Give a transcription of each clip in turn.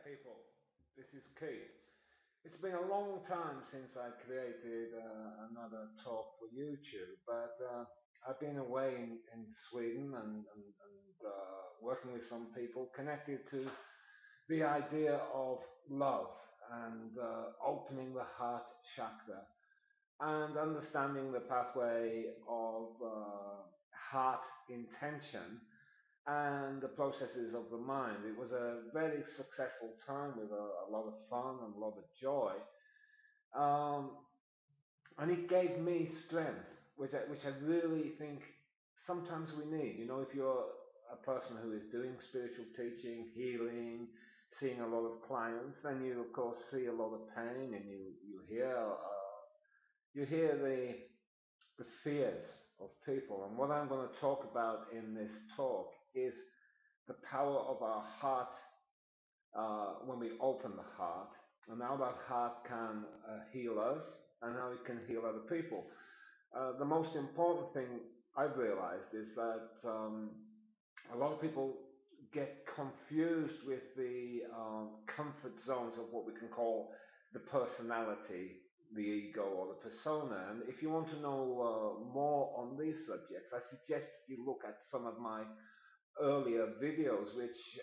people. This is Keith. It's been a long time since I created another talk for YouTube, but I've been away in Sweden and working with some people connected to the idea of love and opening the heart chakra and understanding the pathway of heart intention and the processes of the mind. It was a very successful time with a lot of fun and a lot of joy. Um, and it gave me strength, which I really think sometimes we need. You know, if you're a person who is doing spiritual teaching, healing, seeing a lot of clients, then you of course see a lot of pain, and you hear the fears of people. And what I'm going to talk about in this talk is the power of our heart when we open the heart, and how that heart can heal us and how it can heal other people. The most important thing I've realized is that a lot of people get confused with the comfort zones of what we can call the personality, the ego, or the persona. And if you want to know more on these subjects, I suggest you look at some of my earlier videos, which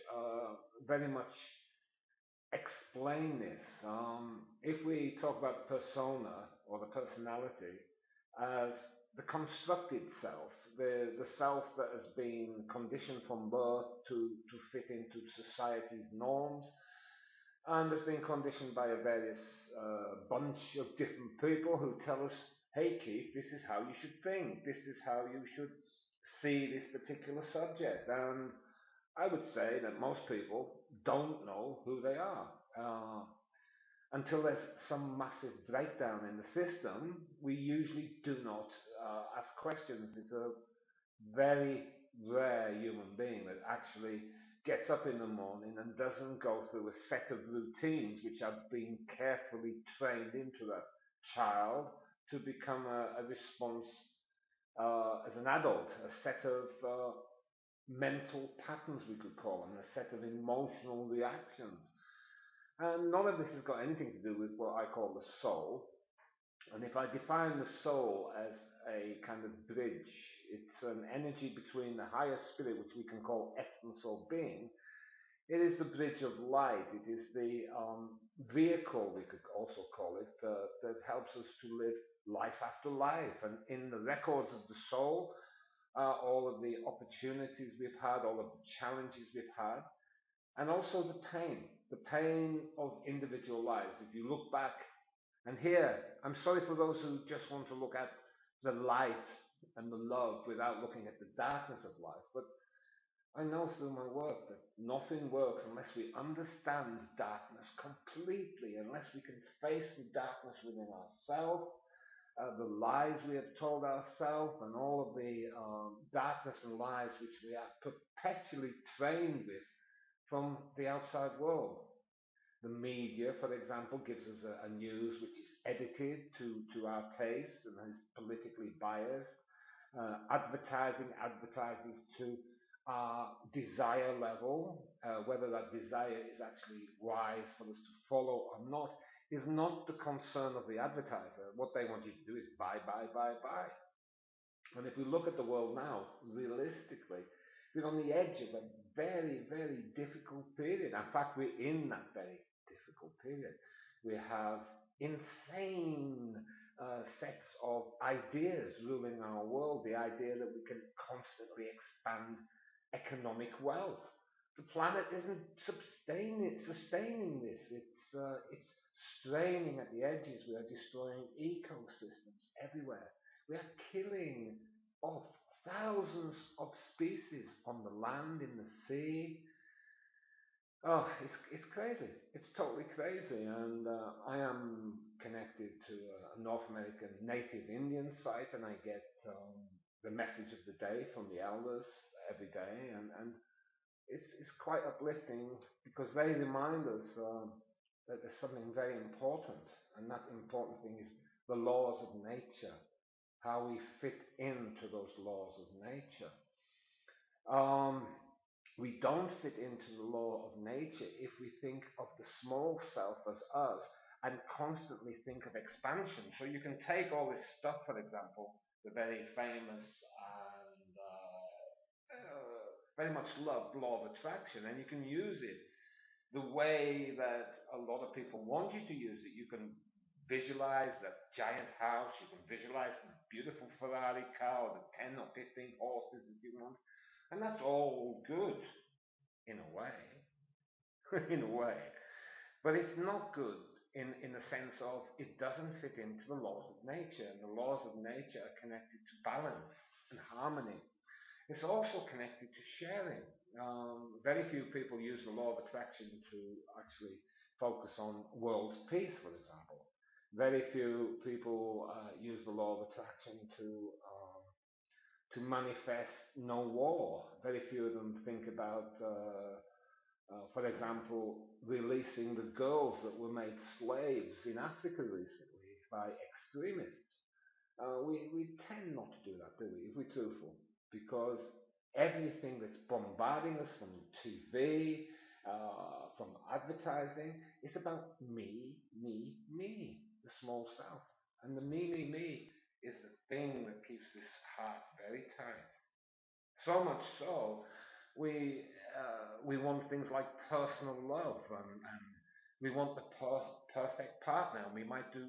very much explain this. If we talk about the persona or the personality as the constructed self, the self that has been conditioned from birth to fit into society's norms and has been conditioned by a various bunch of different people who tell us, hey Keith, this is how you should think, this is how you should see this particular subject. And I would say that most people don't know who they are. Until there's some massive breakdown in the system, we usually do not ask questions. It's a very rare human being that actually gets up in the morning and doesn't go through a set of routines which have been carefully trained into that child to become a response as an adult, a set of mental patterns, we could call them, a set of emotional reactions. And none of this has got anything to do with what I call the soul. And if I define the soul as a kind of bridge, it's an energy between the higher spirit, which we can call essence or being. It is the bridge of light. It is the vehicle, we could also call it, that helps us to live life after life. And in the records of the soul, all of the opportunities we've had, all of the challenges we've had, and also the pain of individual lives. If you look back, and here, I'm sorry for those who just want to look at the light and the love without looking at the darkness of life, but I know through my work that nothing works unless we understand darkness completely, unless we can face the darkness within ourselves, the lies we have told ourselves, and all of the darkness and lies which we are perpetually trained with from the outside world. The media, for example, gives us a news which is edited to our taste and is politically biased. Advertising advertises to our desire level. Whether that desire is actually wise for us to follow or not is not the concern of the advertiser. What they want you to do is buy, buy, buy, buy. And if we look at the world now, realistically, we're on the edge of a very, very difficult period. In fact, we're in that very difficult period. We have insane sets of ideas ruling our world. The idea that we can constantly expand economic wealth. The planet isn't sustaining this. It's straining at the edges. We are destroying ecosystems everywhere. We are killing off thousands of species on the land, in the sea. Oh, it's crazy. It's totally crazy. And I am connected to a North American native Indian site, and I get the message of the day from the elders every day, and it's quite uplifting because they remind us that there's something very important, and that important thing is the laws of nature, how we fit into those laws of nature. Um, We don't fit into the law of nature if we think of the small self as us and constantly think of expansion. So you can take all this stuff, for example, the very famous and very much loved law of attraction, and you can use it the way that a lot of people want you to use it. You can visualize that giant house, you can visualize the beautiful Ferrari car, or the 10 or 15 horses that you want, and that's all good in a way, in a way. But it's not good in the sense of it doesn't fit into the laws of nature, and the laws of nature are connected to balance and harmony. It's also connected to sharing. Very few people use the law of attraction to actually focus on world peace, for example. Very few people use the law of attraction to manifest no war. Very few of them think about, for example, releasing the girls that were made slaves in Africa recently by extremists. We tend not to do that, do we, if we're truthful? Because everything that's bombarding us from TV, from advertising, is about me, me, me, the small self. And the me is the thing that keeps this heart very tight. So much so, we want things like personal love, and we want the perfect partner, and we might do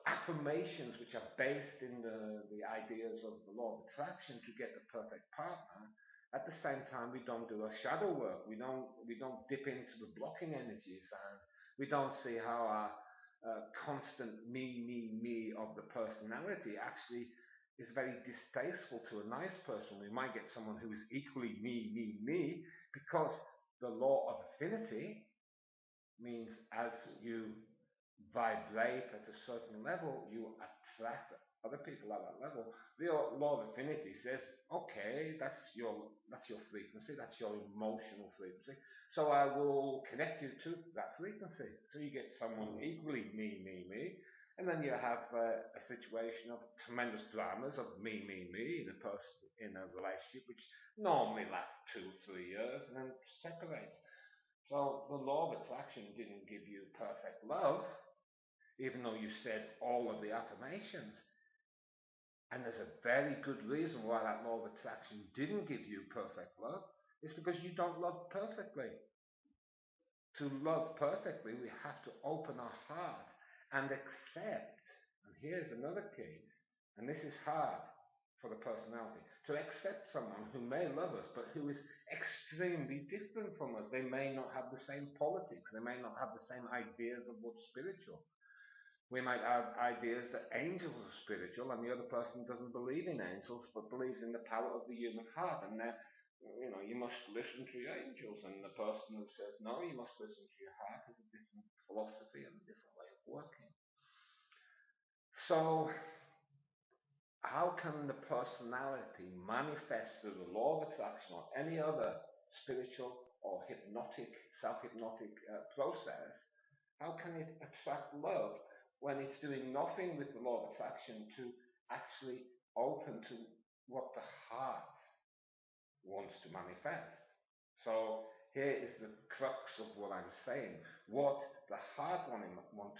affirmations which are based in the ideas of the law of attraction to get the perfect partner. At the same time, we don't do our shadow work. We don't dip into the blocking energies, and we don't see how our constant me of the personality actually is very distasteful to a nice person. We might get someone who is equally me, because the law of affinity means as you vibrate at a certain level, you attract other people at that level. The law of affinity says, okay, that's your frequency, that's your emotional frequency. So I will connect you to that frequency. So you get someone equally me, and then you have a situation of tremendous dramas of me in a person in a relationship, which normally lasts 2 3 years and then separates. So the law of attraction didn't give you perfect love, even though you said all of the affirmations. And there's a very good reason why that law of attraction didn't give you perfect love. It's because you don't love perfectly. To love perfectly, we have to open our heart and accept. And here's another key, and this is hard for the personality, to accept someone who may love us, but who is extremely different from us. They may not have the same politics, they may not have the same ideas of what's spiritual. We might have ideas that angels are spiritual, and the other person doesn't believe in angels, but believes in the power of the human heart. And that, you must listen to your angels. And the person who says no, you must listen to your heart, has a different philosophy and a different way of working. So, how can the personality manifest through the law of attraction or any other spiritual or hypnotic, self-hypnotic process? How can it attract love when it's doing nothing with the law of attraction to actually open to what the heart wants to manifest? So here is the crux of what I'm saying. What the heart wants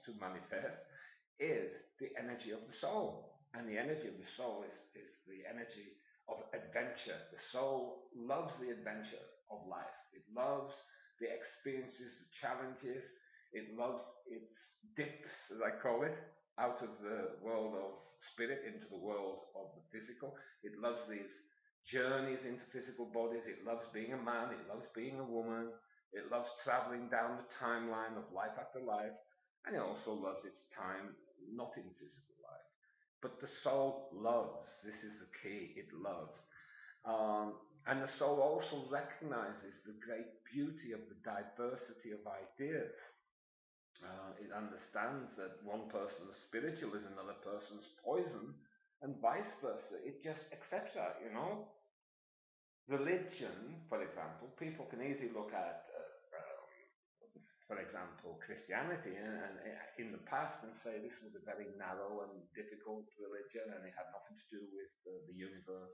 to manifest is the energy of the soul. And the energy of the soul is the energy of adventure. The soul loves the adventure of life. It loves the experiences, the challenges. It loves its dips, as I call it, out of the world of spirit into the world of the physical. It loves these journeys into physical bodies. It loves being a man. It loves being a woman. It loves traveling down the timeline of life after life. And it also loves its time not in physical life. But the soul loves. This is the key. It loves. And the soul also recognizes the great beauty of the diversity of ideas. It understands that one person's spiritual is another person's poison, and vice versa. It just accepts that, Religion, for example, people can easily look at, for example, Christianity and in the past and say this was a very narrow and difficult religion and it had nothing to do with the universe.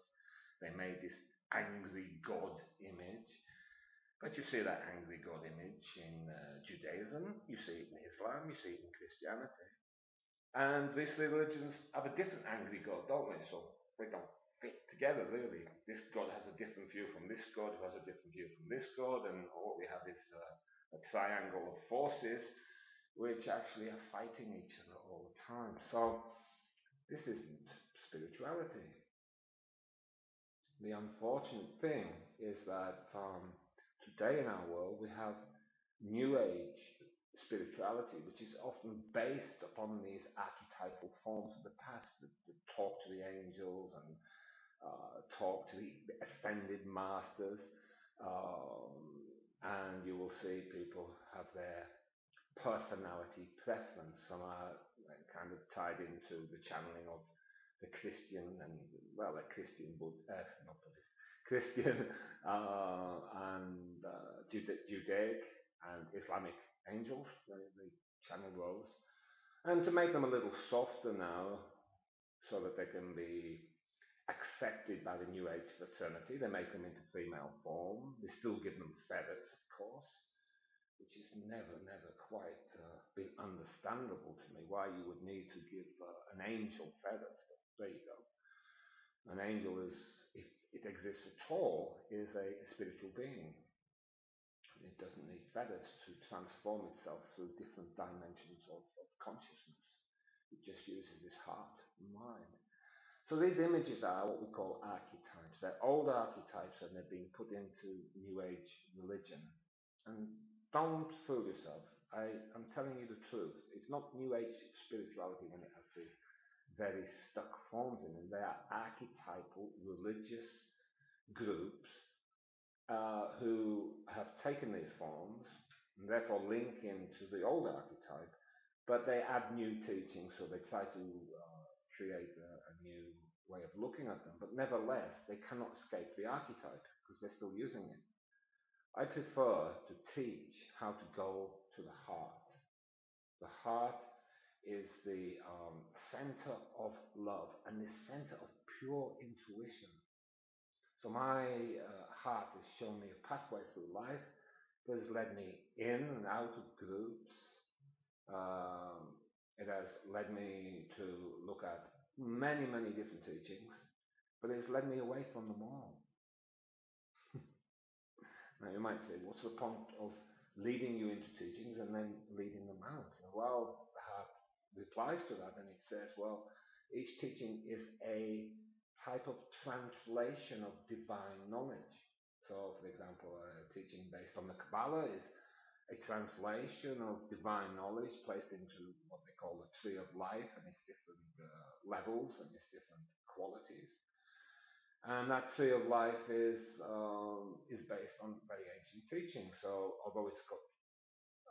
They made this angry God image. But you see that angry God image in Judaism, you see it in Islam, you see it in Christianity. And these religions have a different angry God, don't they? So they don't fit together, really. This God has a different view from this God, who has a different view from this God, and what we have is a triangle of forces which actually are fighting each other all the time. So this isn't spirituality. The unfortunate thing is that today in our world we have New Age spirituality, which is often based upon these archetypal forms of the past that talk to the angels and talk to the ascended masters. Um, and you will see people have their personality preference. Some are kind of tied into the channeling of the Christian and, well, the Christian, not Buddhist, Christian and Judaic and Islamic angels. They channel those. And to make them a little softer now, so that they can be accepted by the New Age fraternity, they make them into female form. They still give them feathers, of course, which has never quite been understandable to me, why you would need to give an angel feathers. But there you go. An angel is, if it exists at all, is a spiritual being. It doesn't need feathers to transform itself through different dimensions of consciousness. It just uses its heart and mind. So these images are what we call archetypes. They're old archetypes and they're being put into New Age religion. And don't fool yourself. I'm telling you the truth. It's not New Age spirituality when it has these very stuck forms in them. They are archetypal religious groups who have taken these forms and therefore link into the old archetype, but they add new teachings, so they try to create a new way of looking at them. But nevertheless, they cannot escape the archetype because they're still using it. I prefer to teach how to go to the heart. The heart is the center of love and the center of pure intuition. So my heart has shown me a pathway through life that has led me in and out of groups. It has led me to look at many different teachings, but it's led me away from them all. Now you might say, what's the point of leading you into teachings and then leading them out? Well, the heart replies to that and it says, well, each teaching is a type of translation of divine knowledge. So, for example, a teaching based on the Kabbalah is a translation of divine knowledge placed into what they call the tree of life and its different levels and its different qualities. And that tree of life is based on very ancient teaching. So although it's got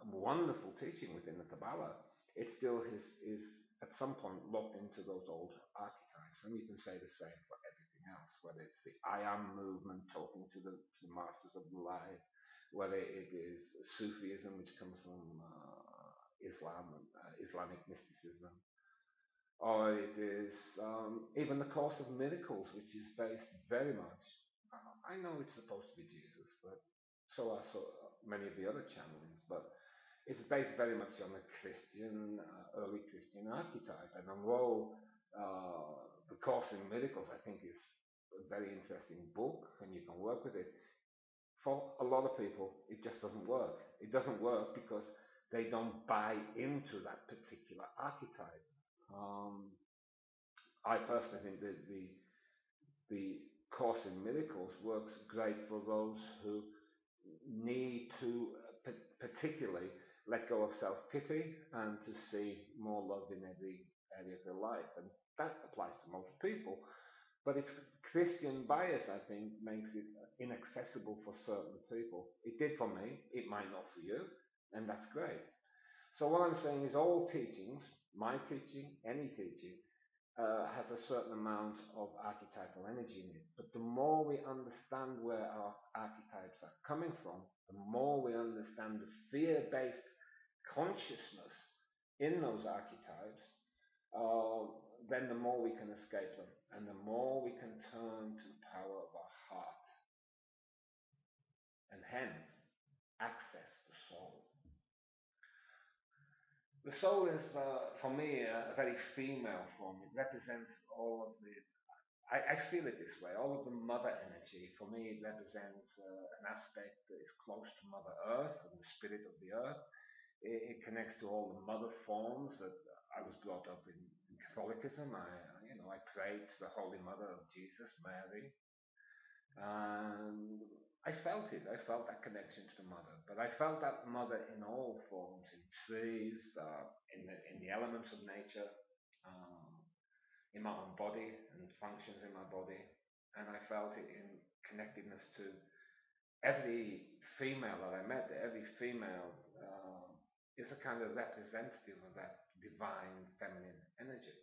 a wonderful teaching within the Kabbalah, it still is at some point locked into those old archetypes. And you can say the same for everything else, whether it's the I am movement talking to the masters of life, whether it is Sufism, which comes from Islamic mysticism, or it is even the Course of Miracles, which is based very much. I know it's supposed to be Jesus, but so are many of the other channelings. But it's based very much on the Christian, early Christian archetype. And although the Course in Miracles, I think, is a very interesting book, and you can work with it, for a lot of people, it just doesn't work. It doesn't work because they don't buy into that particular archetype. I personally think that the Course in Miracles works great for those who need to particularly let go of self-pity and to see more love in every area of their life. And that applies to most people. But its Christian bias, I think, makes it inaccessible for certain people. It did for me. It might not for you. And that's great. So what I'm saying is all teachings, my teaching, any teaching, has a certain amount of archetypal energy in it. But the more we understand where our archetypes are coming from, the more we understand the fear-based consciousness in those archetypes, then the more we can escape them, and the more we can turn to the power of our heart. intense access to soul. The soul is, for me, a very female form. It represents all of the. I feel it this way. All of the mother energy, for me, it represents an aspect that is close to Mother Earth and the spirit of the earth. It connects to all the mother forms that I was brought up in Catholicism. I prayed to the Holy Mother of Jesus, Mary, and I felt it. I felt that connection to the mother. But I felt that mother in all forms, in trees, in the elements of nature, uh, in my own body and functions in my body. And I felt it in connectedness to every female that I met. Every female is a kind of representative of that divine feminine energy.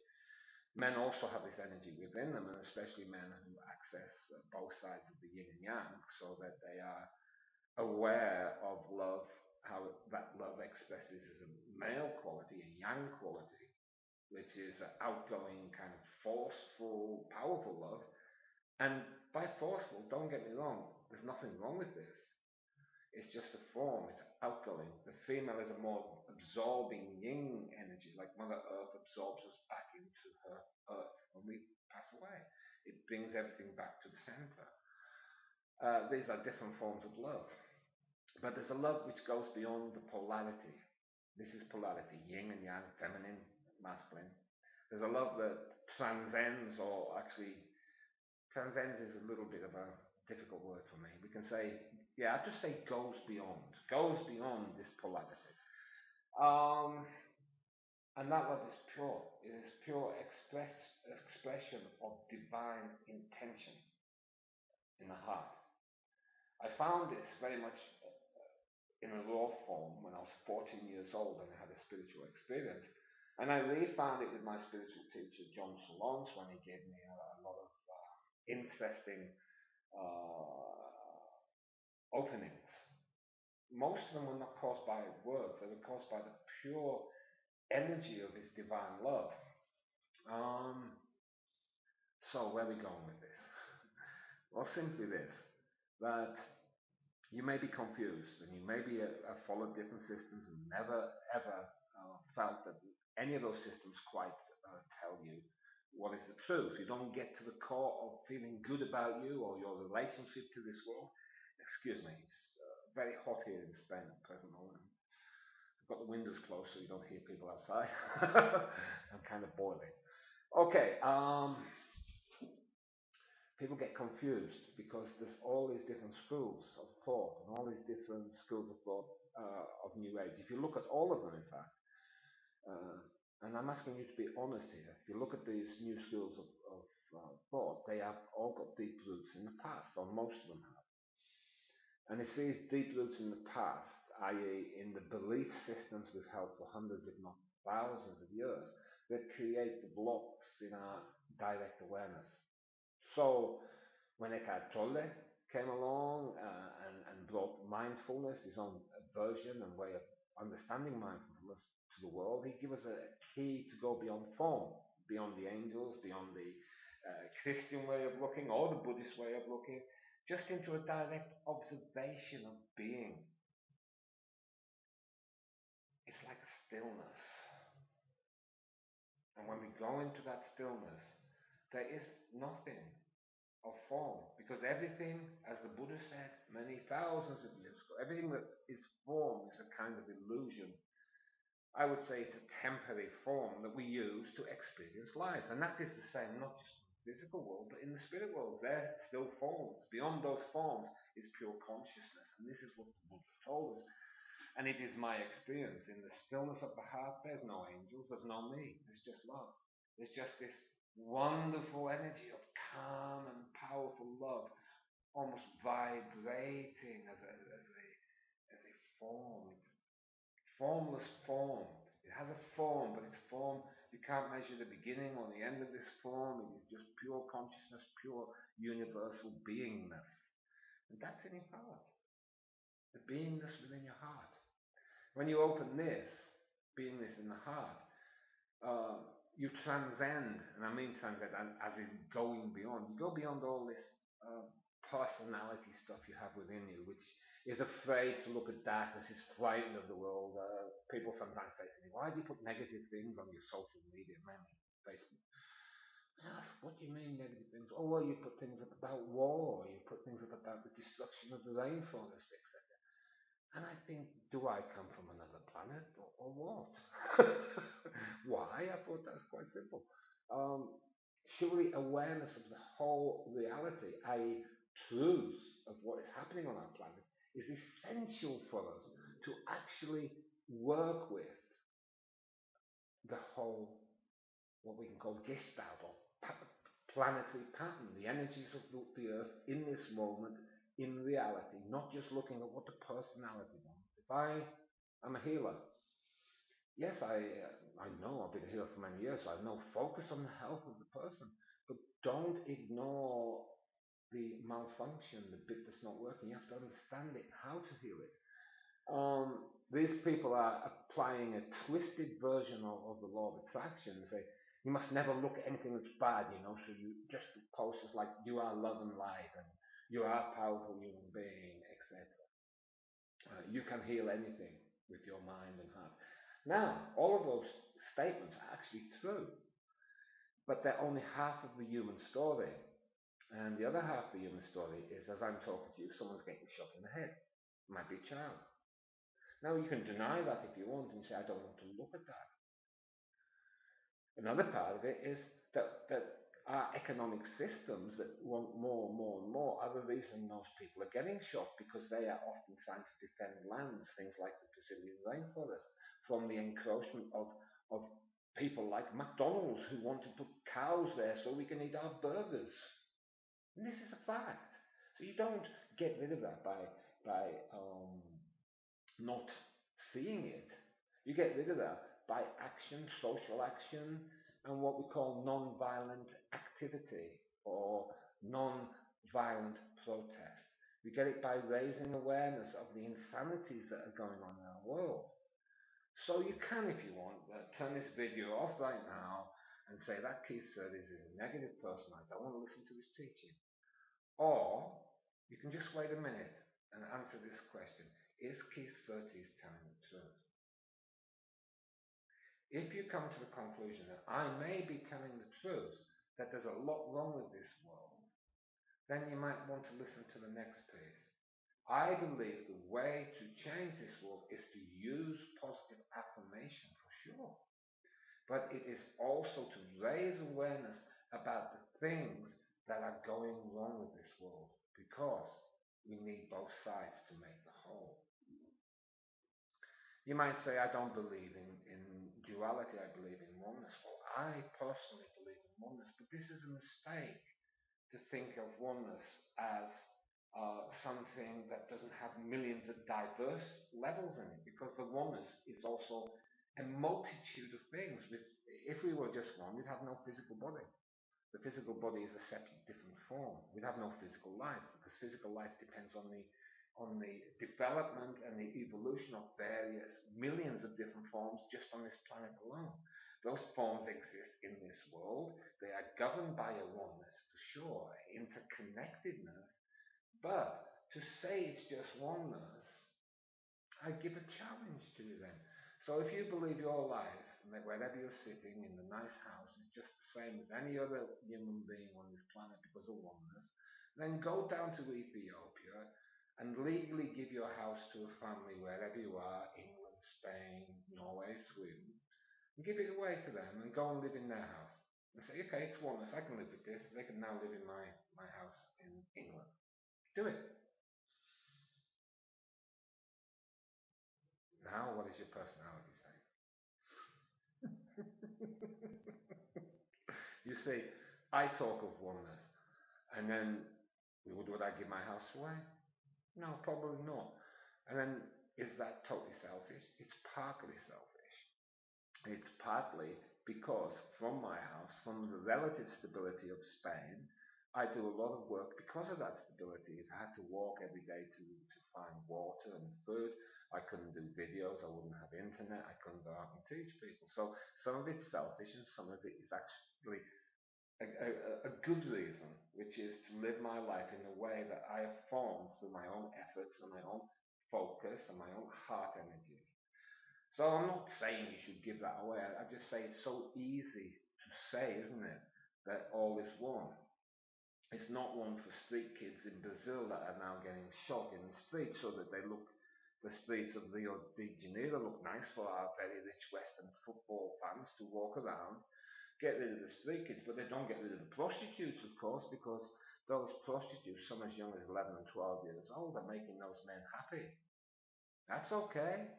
Men also have this energy within them, and especially men who access both sides of the yin and yang, so that they are aware of love, how that love expresses as a male quality, a yang quality, which is an outgoing, kind of forceful, powerful love. And by forceful, don't get me wrong, there's nothing wrong with this. It's just a form, it's outgoing. The female is a more absorbing yin energy, like Mother Earth absorbs us back into her earth when we pass away. It brings everything back to the center. These are different forms of love. But there's a love which goes beyond the polarity. This is polarity, yin and yang, feminine, masculine. There's a love that transcends, or actually, transcends is a little bit of a difficult word for me. We can say, yeah, I'd just say goes beyond this polarity. Um, and that love is pure. It is pure expression of divine intention in the heart. I found this very much in a raw form when I was 14 years old and I had a spiritual experience. And I really found it with my spiritual teacher, John Solons, when he gave me a lot of interesting uh, openings. Most of them were not caused by words, they were caused by the pure energy of his divine love. Um, so, where are we going with this? Well, simply this, that you may be confused and you may be have followed different systems and never ever felt that any of those systems quite tell you what is the truth. You don't get to the core of feeling good about you or your relationship to this world. Excuse me, it's very hot here in Spain at the present moment. I've got the windows closed so you don't hear people outside. I'm kind of boiling. Okay, people get confused because there's all these different schools of thought and all these different schools of thought of New Age. If you look at all of them, in fact, uh, and I'm asking you to be honest here, if you look at these new schools of thought, they have all got deep roots in the past, or most of them have. And it's these deep roots in the past, i.e., in the belief systems we've held for hundreds, if not thousands of years, that create the blocks in our direct awareness. So, when Eckhart Tolle came along and brought mindfulness, his own version and way of understanding mindfulness to the world, he gave us a key to go beyond form, beyond the angels, beyond the Christian way of looking or the Buddhist way of looking, just into a direct observation of being. It's like a stillness. And when we go into that stillness, there is nothing of form. Because everything, as the Buddha said many thousands of years ago, everything that is form is a kind of illusion. I would say it's a temporary form that we use to experience life. And that is the same, not just in the physical world, but in the spirit world. There are still forms. Beyond those forms is pure consciousness. And this is what the Buddha told us. And it is my experience. In the stillness of the heart, there's no angels, there's no me. There's just love. There's just this wonderful energy of calm and powerful love, almost vibrating as a form, formless form. It has a form, but it's form. You can't measure the beginning or the end of this form. It is just pure consciousness, pure universal beingness. And that's in your heart. The beingness within your heart. When you open this, beingness in the heart, you transcend, and I mean transcend as in going beyond. You go beyond all this personality stuff you have within you, which is afraid to look at darkness, is frightened of the world. People sometimes say to me, why do you put negative things on your social media, mainly Facebook? I ask, what do you mean negative things? Oh, well, you put things up about war, you put things up about the destruction of the rainforest, etc. And I think, do I come from another planet or what? Why? I thought that's quite simple. Um, Surely awareness of the whole reality, i.e., truths of what is happening on our planet, is essential for us to actually work with the whole, what we can call gestalt or planetary pattern, the energies of the Earth in this moment, in reality, not just looking at what the personality wants. If I am a healer, yes, I know I've been a healer for many years, so I know focus on the health of the person, but don't ignore the malfunction, the bit that's not working. You have to understand it, how to heal it. These people are applying a twisted version of the law of attraction. Say you must never look at anything that's bad, so you just post as like you are love and light and you are a powerful human being, etc. You can heal anything with your mind and heart. Now, all of those statements are actually true, but they're only half of the human story. And the other half of the human story is, as I'm talking to you, someone's getting shot in the head. It might be a child. Now, you can deny that if you want and say, I don't want to look at that. Another part of it is that our economic systems that want more and more and more are the reason those people are getting shot, because they are often trying to defend lands, things like the Brazilian rainforest, from the encroachment of people like McDonald's who want to put cows there so we can eat our burgers. And this is a fact. So you don't get rid of that by not seeing it. You get rid of that by action, social action, and what we call non-violent activity or non-violent protest. We get it by raising awareness of the insanities that are going on in our world. So you can, if you want, turn this video off right now and say that Keith Surtees is a negative person. I don't want to listen to his teaching. Or you can just wait a minute and answer this question. Is Keith Surtees telling the truth? If you come to the conclusion that I may be telling the truth, that there's a lot wrong with this world, then you might want to listen to the next piece. I believe the way to change this world is to use positive affirmation for sure. But it is also to raise awareness about the things that are going wrong with this world, because we need both sides to make the whole. You might say, I don't believe in duality, I believe in oneness. Well, I personally believe in oneness, but this is a mistake to think of oneness as something that doesn't have millions of diverse levels in it, because the oneness is also a multitude of things. If we were just one, we'd have no physical body. The physical body is a separate, different form. We'd have no physical life, because physical life depends on the development and the evolution of various millions of different forms just on this planet alone. Those forms exist in this world. They are governed by a oneness, for sure, interconnectedness. But to say it's just oneness, I give a challenge to you then. So if you believe your life, wherever you're sitting in the nice house, is just the same as any other human being on this planet because of oneness, then go down to Ethiopia and legally give your house to a family wherever you are, England, Spain, Norway, Sweden, and give it away to them and go and live in their house. And say, okay, it's oneness, I can live with this. They can now live in my house in England. Do it. Now, what is your personality saying? You see, I talk of oneness, and then would I give my house away? No, probably not. And then, is that totally selfish? It's partly selfish. It's partly because from my house, from the relative stability of Spain, I do a lot of work because of that stability. If I had to walk every day to find water and food, I couldn't do videos, I wouldn't have internet, I couldn't go out and teach people. So some of it's selfish and some of it is actually a good reason, which is to live my life in a way that I have formed through my own efforts and my own focus and my own heart energy. So I'm not saying you should give that away. I just say it's so easy to say, isn't it, that all is one. It's not one for street kids in Brazil that are now getting shot in the streets so that they look, the streets of Rio de Janeiro look nice for our very rich Western football fans to walk around, get rid of the street kids, but they don't get rid of the prostitutes, of course, because those prostitutes, some as young as 11 and 12 years old, are making those men happy. That's okay.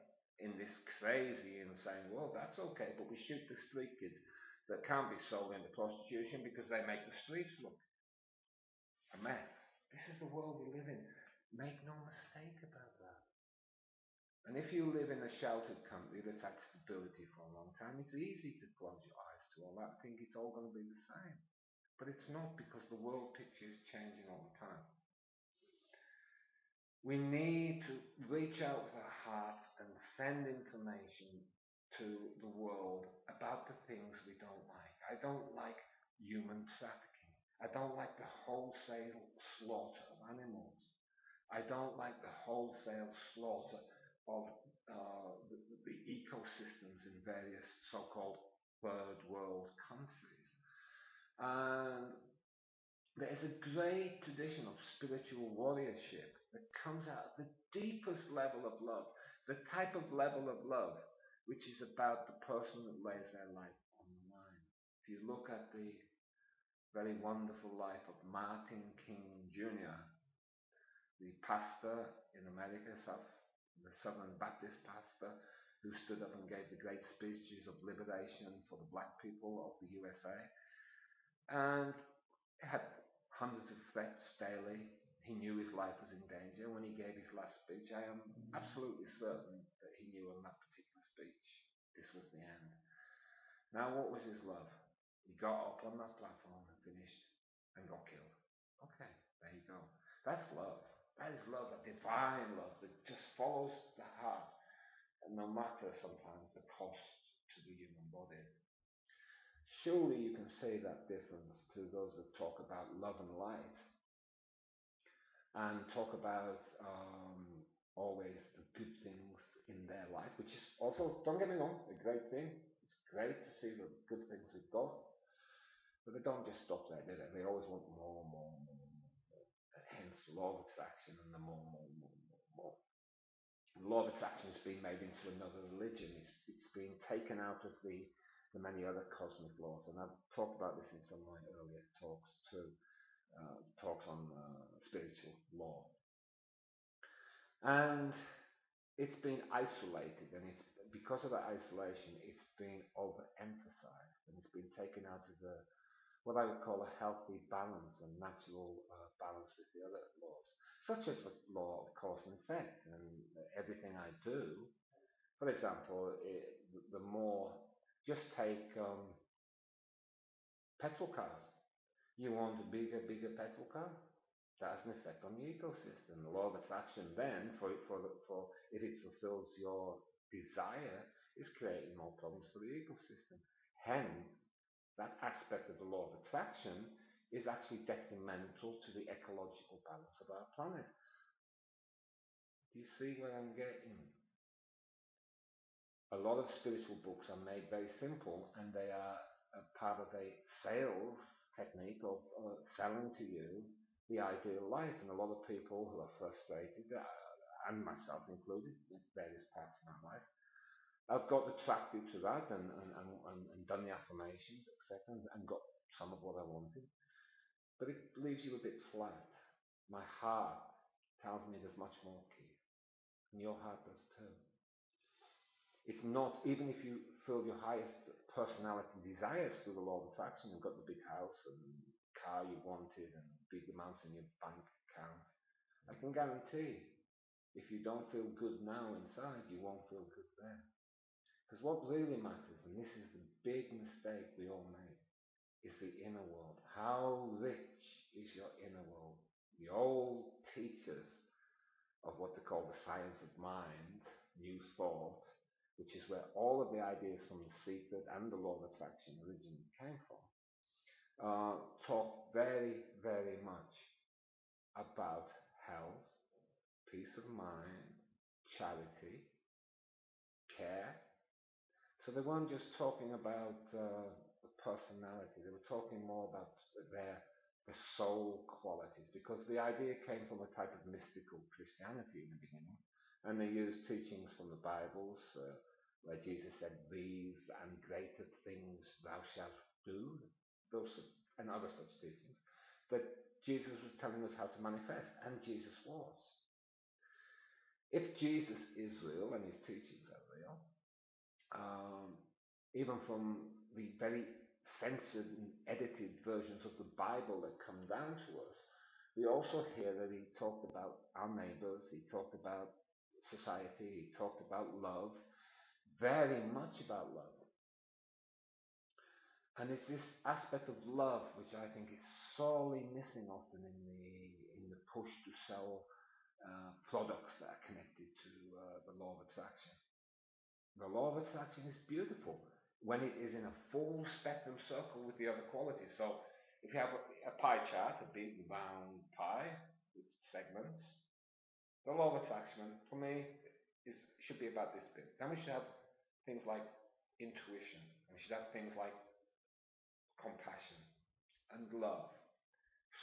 In this crazy, insane world, that's okay, but we shoot the street kids that can't be sold into prostitution because they make the streets look a mess. This is the world we live in. Make no mistake about that. And if you live in a sheltered country that's had stability for a long time, it's easy to close your eyes to all that, think it's all going to be the same. But it's not, because the world picture is changing all the time. We need to reach out with our hearts and send information to the world about the things we don't like. I don't like human trafficking. I don't like the wholesale slaughter of animals. I don't like the wholesale slaughter of the ecosystems in various so-called third world countries. And there's a great tradition of spiritual warriorship that comes out of the deepest level of love, the type of level of love which is about the person that lays their life on the line. If you look at the very wonderful life of Martin King Jr., the pastor in America, the Southern Baptist pastor, who stood up and gave the great speeches of liberation for the black people of the USA, and had hundreds of threats daily. He knew his life was in danger. When he gave his last speech, I am absolutely certain that he knew on that particular speech this was the end. Now, what was his love? He got up on that platform and finished and got killed. Okay, there you go. That's love. That is love, a divine love that just follows the heart, and no matter sometimes the cost to the human body. Surely you can say that difference to those that talk about love and light and talk about always the good things in their life, which is also, don't get me wrong, a great thing. It's great to see the good things we've got, but they don't just stop there, do they? They always want more, more, more, more, more. And hence law of attraction and the more, more, more, more, more. The law of attraction has been made into another religion. It's been taken out of the many other cosmic laws, and I've talked about this in some of my earlier talks too. Talks on spiritual law, and it's been isolated, and it's because of that isolation, it's been overemphasized, and it's been taken out of the what I would call a healthy balance and natural balance with the other laws, such as the law of cause and effect, and everything I do. For example, the more, just take petrol cars. You want a bigger petrol car? That has an effect on the ecosystem. The law of attraction then, for if it fulfills your desire, is creating more problems for the ecosystem. Hence, that aspect of the law of attraction is actually detrimental to the ecological balance of our planet. Do you see where I'm getting? A lot of spiritual books are made very simple, and they are a part of a sales technique of selling to you the ideal life. And a lot of people who are frustrated, and myself included, with various parts of my life, I've got attracted to that and done the affirmations, etc., and got some of what I wanted. But it leaves you a bit flat. My heart tells me there's much more, Keith, and your heart does too. It's not, even if you feel your highest personality desires through the law of attraction, you've got the big house and car you wanted and big amounts in your bank account, I can guarantee if you don't feel good now inside, you won't feel good then. Because what really matters, and this is the big mistake we all make, is the inner world. How rich is your inner world? The old teachers of what they call the science of mind, new thought, which is where all of the ideas from the secret and the law of attraction originally came from, talk very, very much about health, peace of mind, charity, care. So they weren't just talking about the personality, they were talking more about their the soul qualities, because the idea came from a type of mystical Christianity in the beginning, and they used teachings from the Bibles, where Jesus said, "These and greater things thou shalt do," those and other such teachings, that Jesus was telling us how to manifest, and Jesus was. If Jesus is real and his teachings are real, um, even from the very censored and edited versions of the Bible that come down to us, we also hear that he talked about our neighbors, he talked about society, he talked about love, very much about love. And it's this aspect of love which I think is sorely missing often in the push to sell products that are connected to the law of attraction. The law of attraction is beautiful when it is in a full spectrum circle with the other qualities. So if you have a pie chart, a big round pie with segments, the law of attraction for me should be about this big. Then we should have things like intuition. We should have things like compassion and love,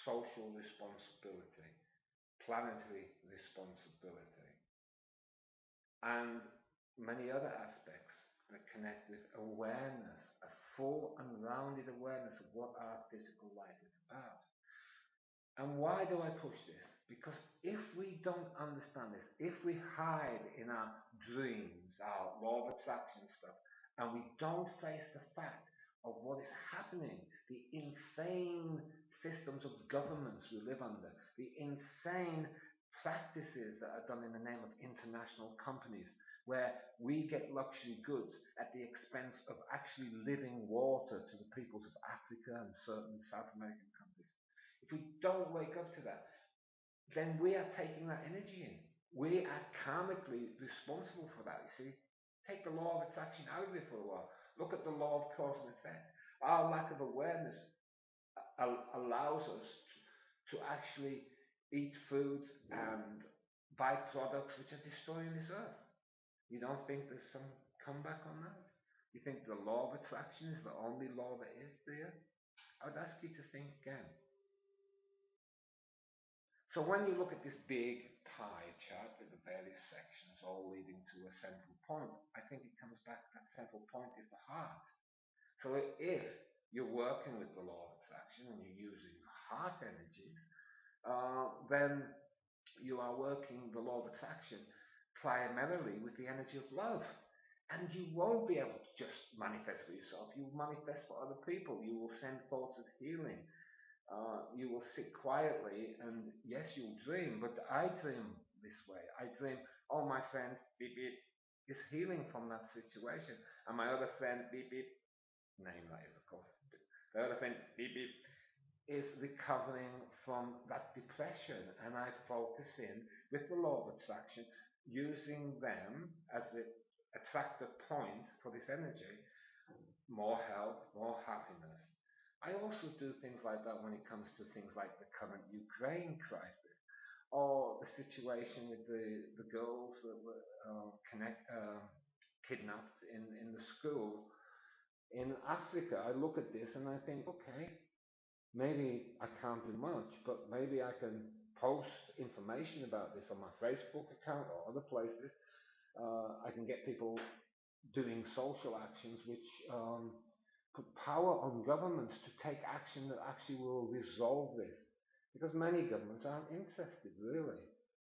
social responsibility, planetary responsibility, and many other aspects that connect with awareness, a full and rounded awareness of what our physical life is about. And why do I push this? Because if we don't understand this, if we hide in our dreams, our law of attraction stuff, and we don't face the fact of what is happening, the insane systems of governments we live under, the insane practices that are done in the name of international companies, where we get luxury goods at the expense of actually living water to the peoples of Africa and certain South American countries. If we don't wake up to that, then we are taking that energy in. We are karmically responsible for that, you see. Take the law of attraction out of it for a while. Look at the law of cause and effect. Our lack of awareness allows us to actually eat foods and buy products which are destroying this earth. You don't think there's some comeback on that? You think the law of attraction is the only law that is there? I would ask you to think again. So when you look at this big pie chart with the various sections all leading to a central point, I think it comes back, that central point is the heart. So if you're working with the law of attraction and you're using heart energies, then you are working the law of attraction primarily with the energy of love. And you won't be able to just manifest for yourself. You will manifest for other people. You will send thoughts of healing. You will sit quietly, and yes, you'll dream, but I dream this way. I dream, oh, my friend, beep, beep, is healing from that situation. And my other friend, beep, beep, name that is, of course. The other friend, beep, beep, is recovering from that depression. And I focus in with the law of attraction, using them as the attractor point for this energy, more health, more happiness. I also do things like that when it comes to things like the current Ukraine crisis, or the situation with the girls that were kidnapped in the school in Africa. I look at this and I think, okay, maybe I can't do much, but maybe I can post information about this on my Facebook account or other places. I can get people doing social actions which put power on governments to take action that actually will resolve this. Because many governments aren't interested, really.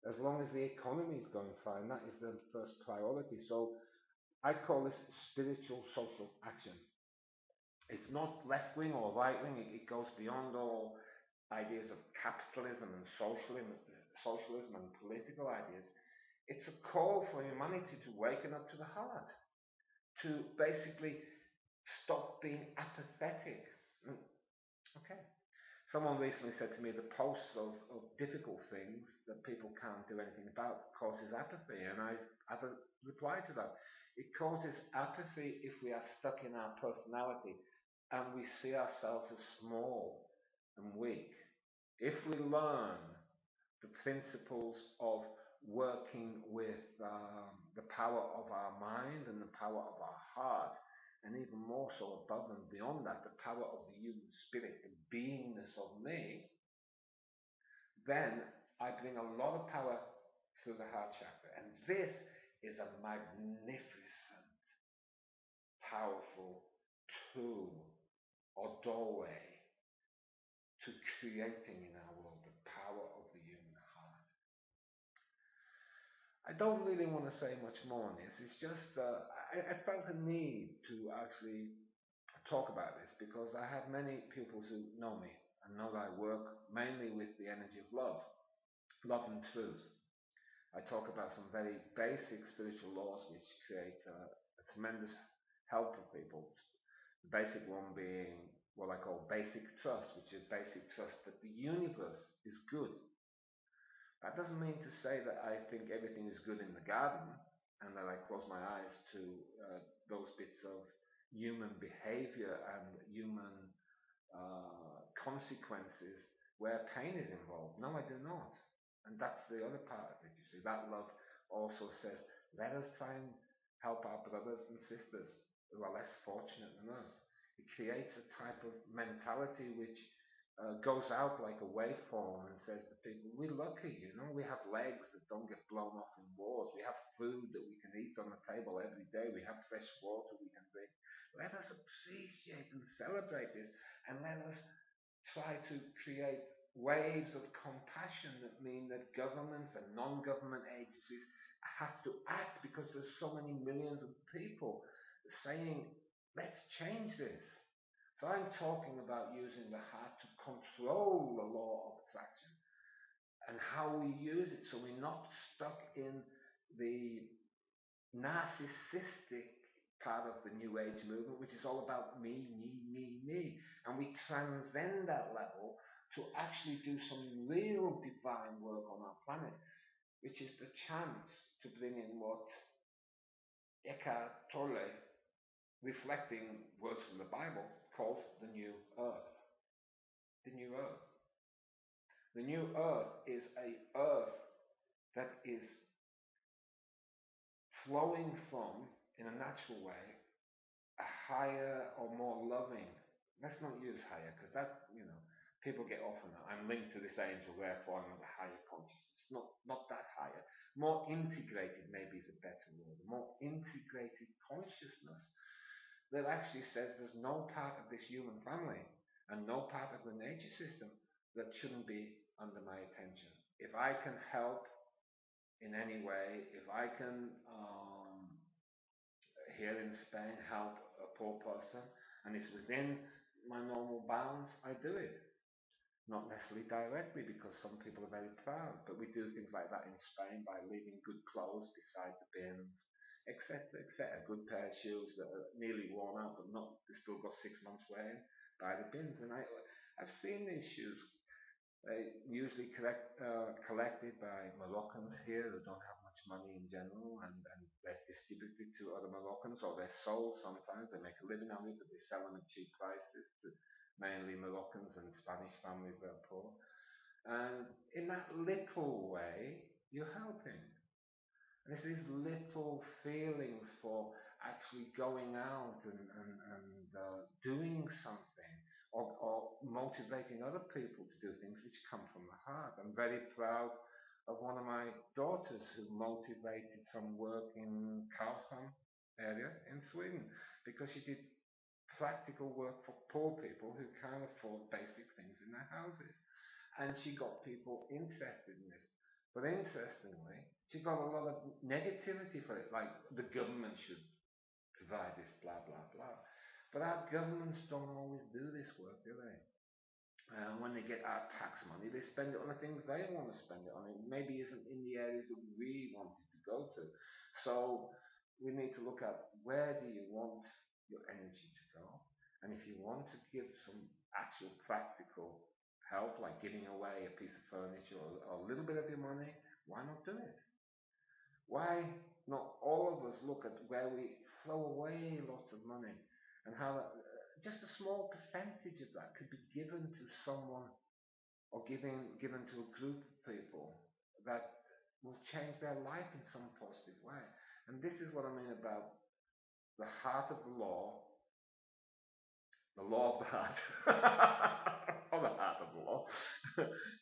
As long as the economy is going fine, that is the first priority. So I call this spiritual social action. It's not left wing or right wing, it goes beyond all ideas of capitalism and socialism and political ideas. It's a call for humanity to waken up to the heart, to basically stop being apathetic. Okay. Someone recently said to me the posts of difficult things that people can't do anything about causes apathy, and I have a reply to that. It causes apathy if we are stuck in our personality and we see ourselves as small and weak. If we learn the principles of working with the power of our mind and the power of our heart, and even more so above and beyond that, the power of the human spirit, the beingness of me, then I bring a lot of power through the heart chakra. And this is a magnificent, powerful tool or doorway to creating in our world the power of the human heart. I don't really want to say much more on this. It's just I felt a need to actually talk about this because I have many pupils who know me and know that I work mainly with the energy of love, love and truth. I talk about some very basic spiritual laws which create a tremendous help for people. The basic one being what I call basic trust, which is basic trust that the universe is good. That doesn't mean to say that I think everything is good in the garden and that I close my eyes to those bits of human behavior and human consequences where pain is involved. No, I do not. And that's the other part of it, you see. That love also says, let us try and help our brothers and sisters who are less fortunate than us. It creates a type of mentality which goes out like a waveform and says to people, we're lucky, you know, we have legs that don't get blown off in wars. We have food that we can eat on the table every day. We have fresh water we can drink. Let us appreciate and celebrate this, and let us try to create waves of compassion that mean that governments and non-government agencies have to act because there's so many millions of people saying, let's change this. So I'm talking about using the heart to control the law of attraction and how we use it so we're not stuck in the narcissistic part of the New Age movement, which is all about me, me, me, me. And we transcend that level to actually do some real divine work on our planet, which is the chance to bring in what Eckhart Tolle, reflecting words from the Bible, calls the new earth. The new earth. The new earth is a earth that is flowing from, in a natural way, a higher or more loving. Let's not use higher because that, people get off on that. I'm linked to this angel, therefore I'm of a higher consciousness. Not that higher. More integrated maybe is a better word. More integrated consciousness that actually says there's no part of this human family and no part of the nature system that shouldn't be under my attention. If I can help in any way, if I can, here in Spain, help a poor person and it's within my normal bounds, I do it. Not necessarily directly because some people are very proud, but we do things like that in Spain by leaving good clothes beside the bins, etc., etc. Good pair of shoes that are nearly worn out but not, they still got 6 months wearing by the bins. And I've seen these shoes usually collected by Moroccans here who don't have much money in general, and they're distributed to other Moroccans, or they're sold sometimes. They make a living on it, but they sell them at cheap prices to mainly Moroccans and Spanish families that are poor. And in that little way, you're helping. And it's these little feelings for actually going out and doing something, or motivating other people to do things which come from the heart. I'm very proud of one of my daughters who motivated some work in Karlshamn area in Sweden because she did practical work for poor people who can't afford basic things in their houses. And she got people interested in this. But interestingly, she got a lot of negativity for it, like the government should provide this, blah, blah, blah. But our governments don't always do this work, do they? When they get our tax money, they spend it on the things they want to spend it on. It maybe isn't in the areas that we wanted to go to. So we need to look at where do you want your energy to go? And if you want to give some actual practical help, like giving away a piece of furniture or a little bit of your money, why not do it? Why not all of us look at where we throw away lots of money and how just a small percentage of that could be given to someone or given to a group of people that will change their life in some positive way. And this is what I mean about the heart of the law of the heart, or the heart of the law,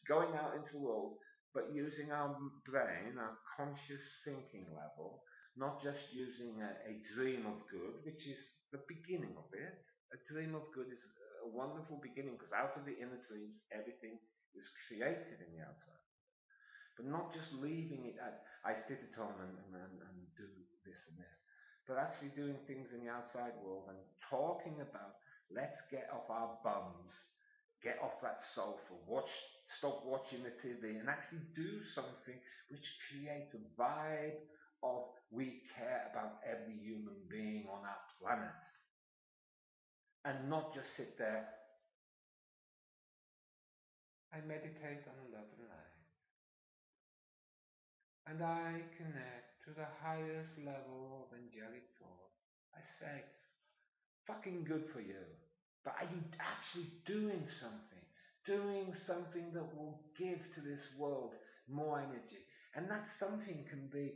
going out into the world, but using our brain, our conscious thinking level, not just using a dream of good, which is the beginning of it. A dream of good is a wonderful beginning because out of the inner dreams, everything is created in the outside. But not just leaving it at, I sit at home and do this and this, but actually doing things in the outside world and talking about, let's get off our bums, get off that sofa, stop watching the TV, and actually do something which creates a vibe of we care about every human being on our planet. And not just sit there, I meditate on love and light. And I connect to the highest level of angelic thought. I say, fucking good for you. But are you actually doing something? Doing something that will give to this world more energy. And that something can be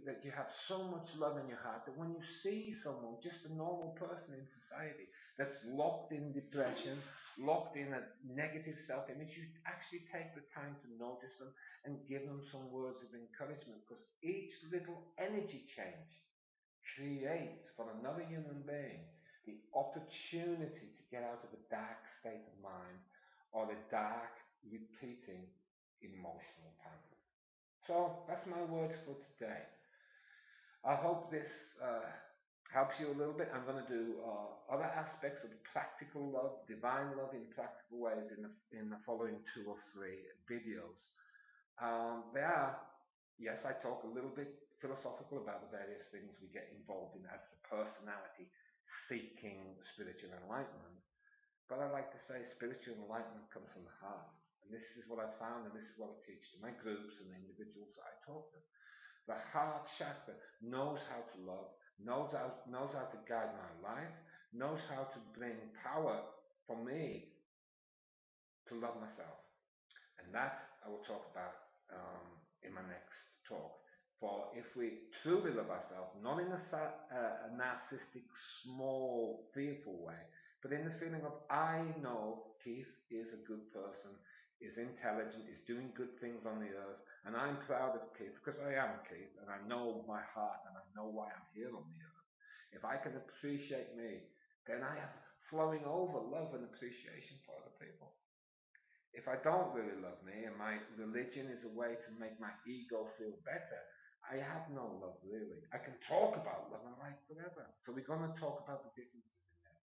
that you have so much love in your heart that when you see someone, just a normal person in society, that's locked in depression, locked in a negative self-image, you actually take the time to notice them and give them some words of encouragement, because each little energy change creates for another human being the opportunity to get out of the dark state of mind or the dark, repeating emotional pattern. So that's my words for today. I hope this helps you a little bit. I'm going to do other aspects of practical love, divine love in practical ways in the following 2 or 3 videos. Yes, I talk a little bit philosophical about the various things we get involved in as the personality seeking spiritual enlightenment. But I like to say spiritual enlightenment comes from the heart. And this is what I found, and this is what I teach to my groups and the individuals that I talk to. The heart chakra knows how to love, knows how to guide my life, knows how to bring power for me to love myself. And that I will talk about in my next talk. For if we truly love ourselves, not in a narcissistic, small, fearful way, but in the feeling of, I know Keith is a good person, is intelligent, is doing good things on the earth, and I'm proud of Keith because I am Keith, and I know my heart, and I know why I'm here on the earth. If I can appreciate me, then I have flowing over love and appreciation for other people. If I don't really love me and my religion is a way to make my ego feel better, I have no love really. I can talk about love and light forever. So we're going to talk about the differences in that.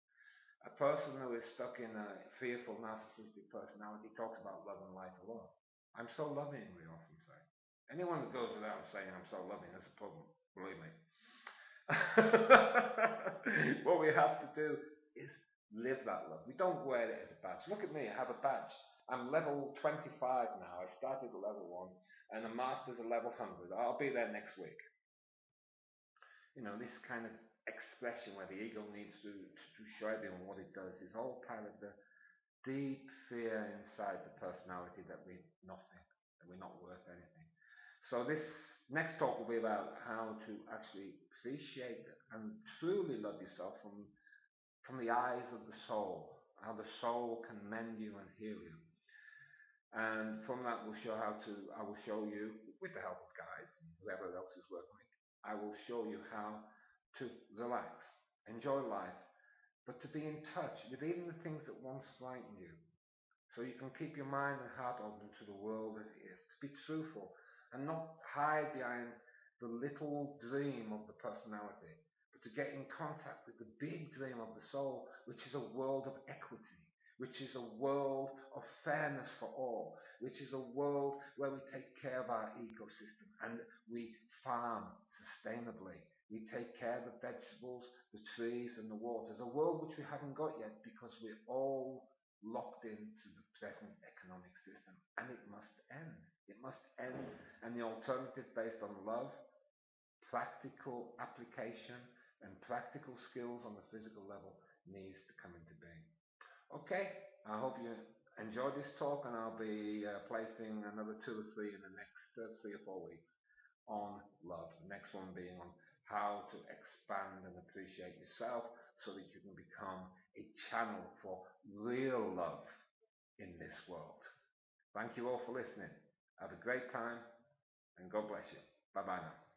A person who is stuck in a fearful narcissistic personality talks about love and light a lot. I'm so loving, we often say. Anyone that goes around saying I'm so loving, that's a problem, believe me. What we have to do is live that love. We don't wear it as a badge. Look at me, I have a badge. I'm level 25 now. I started at level 1, and the master's at level 100. I'll be there next week. You know, this kind of expression where the ego needs to show everyone what it does is all part of the deep fear inside the personality that we're nothing, that we're not worth anything. So this next talk will be about how to actually appreciate and truly love yourself from the eyes of the soul, how the soul can mend you and heal you. And from that I will show you, with the help of guides and whoever else is working with, I will show you how to relax, enjoy life, but to be in touch with even the things that once frightened you. So you can keep your mind and heart open to the world as it is, to be truthful and not hide behind the little dream of the personality, but to get in contact with the big dream of the soul, which is a world of equity, which is a world of fairness for all, which is a world where we take care of our ecosystem and we farm sustainably. We take care of the vegetables, the trees and the waters, a world which we haven't got yet because we're all locked into the present economic system, and it must end. It must end, and the alternative based on love, practical application, and practical skills on the physical level needs to come into being. Okay, I hope you enjoyed this talk, and I'll be placing another two or three in the next 3 or 4 weeks on love. The next one being on how to expand and appreciate yourself so that you can become a channel for real love in this world. Thank you all for listening. Have a great time, and God bless you. Bye bye now.